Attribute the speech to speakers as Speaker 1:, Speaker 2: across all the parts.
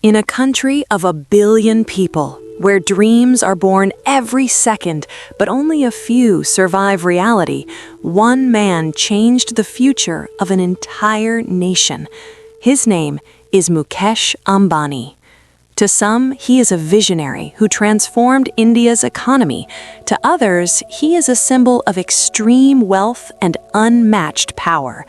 Speaker 1: In a country of 1 billion people, where dreams are born every second, but only a few survive reality, one man changed the future of an entire nation. His name is Mukesh Ambani. To some, he is a visionary who transformed India's economy. To others, he is a symbol of extreme wealth and unmatched power.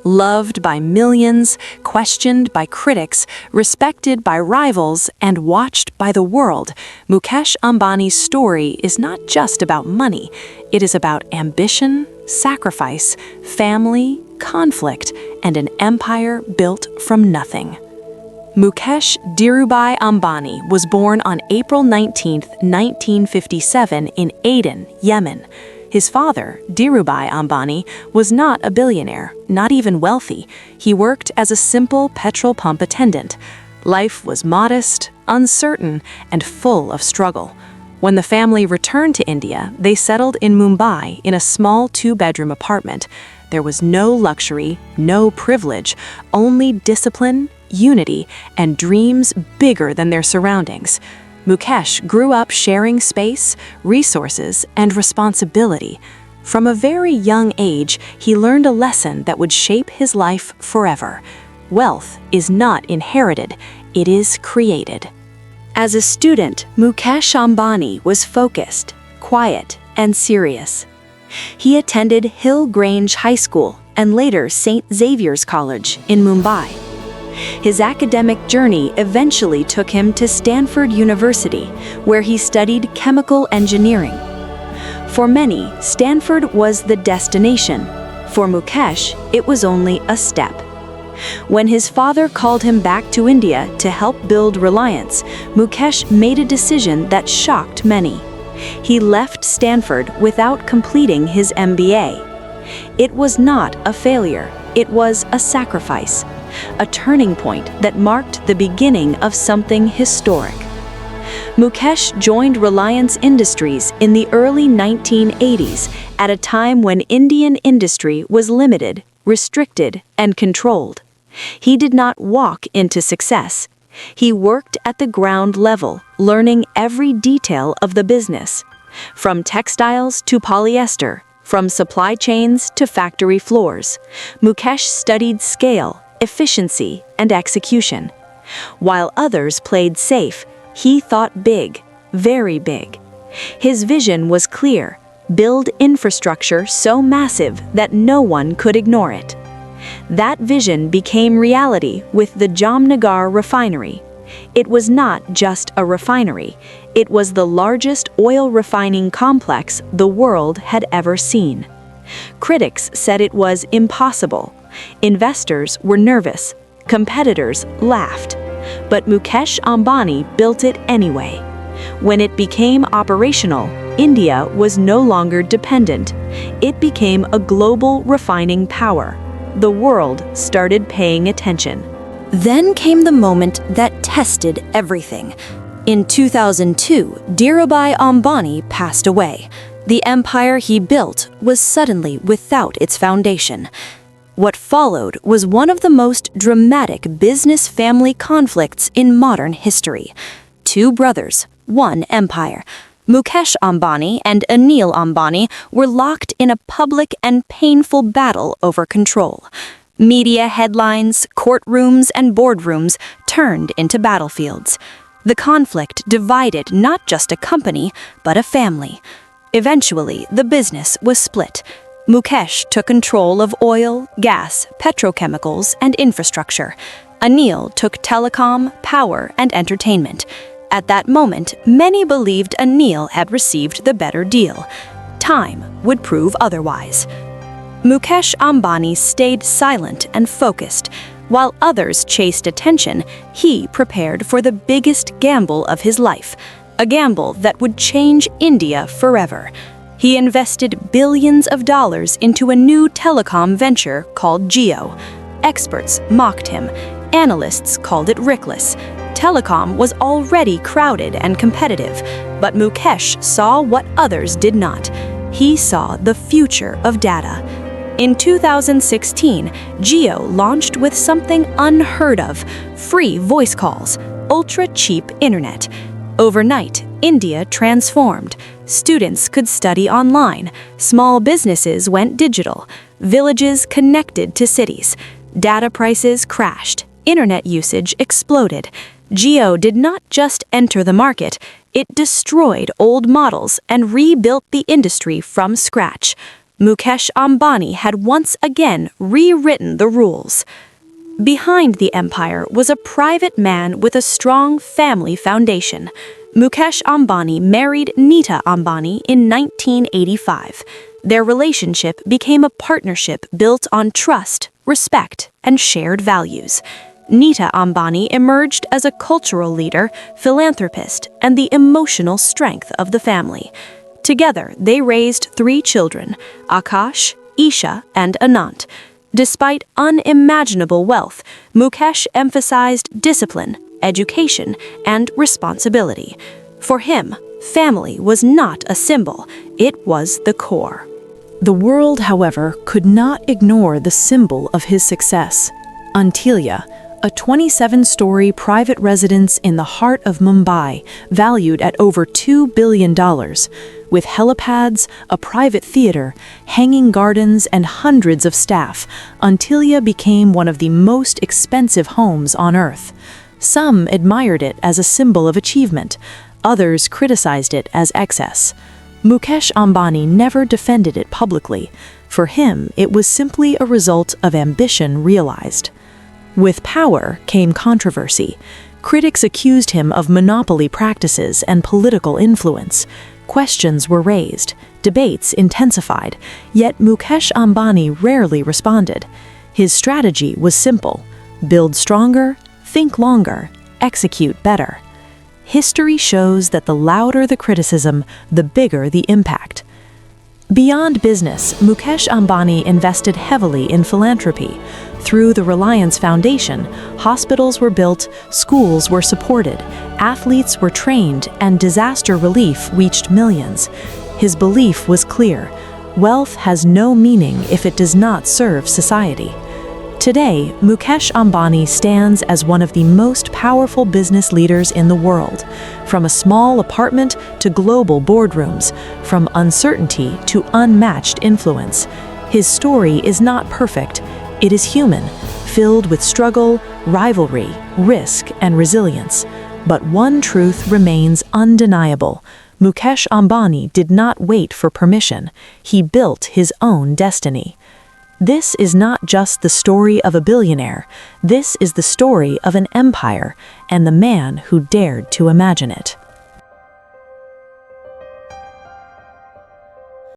Speaker 1: Loved by millions, questioned by critics, respected by rivals, and watched by the world, Mukesh Ambani's story is not just about money. It is about ambition, sacrifice, family, conflict, and an empire built from nothing. Mukesh Dhirubhai Ambani was born on April 19, 1957 in Aden, Yemen. His father, Dhirubhai Ambani, was not a billionaire, not even wealthy. He worked as a simple petrol pump attendant. Life was modest, uncertain, and full of struggle. When the family returned to India, they settled in Mumbai in a small 2-bedroom apartment. There was no luxury, no privilege, only discipline, unity, and dreams bigger than their surroundings. Mukesh grew up sharing space, resources, and responsibility. From a very young age, he learned a lesson that would shape his life forever. Wealth is not inherited, it is created. As a student, Mukesh Ambani was focused, quiet, and serious. He attended Hill Grange High School and later St. Xavier's College in Mumbai. His academic journey eventually took him to Stanford University, where he studied chemical engineering. For many, Stanford was the destination. For Mukesh, it was only a step. When his father called him back to India to help build Reliance, Mukesh made a decision that shocked many. He left Stanford without completing his MBA. It was not a failure, it was a sacrifice. A turning point that marked the beginning of something historic. Mukesh joined Reliance Industries in the early 1980s at a time when Indian industry was limited, restricted, and controlled. He did not walk into success. He worked at the ground level, learning every detail of the business. From textiles to polyester, from supply chains to factory floors, Mukesh studied scale, efficiency, and execution. While others played safe, he thought big, very big. His vision was clear: build infrastructure so massive that no one could ignore it. That vision became reality with the Jamnagar refinery. It was not just a refinery, it was the largest oil refining complex the world had ever seen. Critics said it was impossible. Investors were nervous, competitors laughed, but Mukesh Ambani built it anyway. When it became operational, India was no longer dependent. It became a global refining power. The world started paying attention. Then came the moment that tested everything. In 2002, Dhirubhai Ambani passed away. The empire he built was suddenly without its foundation. What followed was one of the most dramatic business family conflicts in modern history. 2 brothers, 1 empire. Mukesh Ambani and Anil Ambani were locked in a public and painful battle over control. Media headlines, courtrooms, and boardrooms turned into battlefields. The conflict divided not just a company, but a family. Eventually, the business was split. Mukesh took control of oil, gas, petrochemicals, and infrastructure. Anil took telecom, power, and entertainment. At that moment, many believed Anil had received the better deal. Time would prove otherwise. Mukesh Ambani stayed silent and focused. While others chased attention, he prepared for the biggest gamble of his life, a gamble that would change India forever. He invested billions of dollars into a new telecom venture called Jio. Experts mocked him. Analysts called it reckless. Telecom was already crowded and competitive, but Mukesh saw what others did not. He saw the future of data. In 2016, Jio launched with something unheard of: free voice calls.
Speaker 2: ultra-cheap internet. Overnight, India transformed. Students could study online. Small businesses went digital. Villages connected to cities. Data prices crashed. Internet usage exploded. Jio did not just enter the market, it destroyed old models and rebuilt the industry from scratch. Mukesh Ambani had once again rewritten the rules. Behind the empire was a private man with a strong family foundation. Mukesh Ambani married Nita Ambani in 1985. Their relationship became a partnership built on trust, respect, and shared values. Nita Ambani emerged as a cultural leader, philanthropist, and the emotional strength of the family. Together, they raised 3 children, Akash, Isha, and Anant. Despite unimaginable wealth, Mukesh emphasized discipline, education, and responsibility. For him, family was not a symbol, it was the core.
Speaker 1: The world, however, could not ignore the symbol of his success, Antilia, a 27-story private residence in the heart of Mumbai, valued at over $2 billion. With helipads, a private theater, hanging gardens, and hundreds of staff, Antilia became one of the most expensive homes on Earth. Some admired it as a symbol of achievement, others criticized it as excess. Mukesh Ambani never defended it publicly. For him, it was simply a result of ambition realized. With power came controversy. Critics accused him of monopoly practices and political influence. Questions were raised, debates intensified, yet Mukesh Ambani rarely responded. His strategy was simple: build stronger, think longer, execute better. History shows that the louder the criticism, the bigger the impact. Beyond business, Mukesh Ambani invested heavily in philanthropy. Through the Reliance Foundation, hospitals were built, schools were supported, athletes were trained, and disaster relief reached millions. His belief was clear: wealth has no meaning if it does not serve society. Today, Mukesh Ambani stands as one of the most powerful business leaders in the world. From a small apartment to global boardrooms, from uncertainty to unmatched influence. His story is not perfect. It is human, filled with struggle, rivalry, risk, and resilience. But one truth remains undeniable. Mukesh Ambani did not wait for permission. He built his own destiny. This is not just the story of a billionaire. This is the story of an empire and the man who dared to imagine it.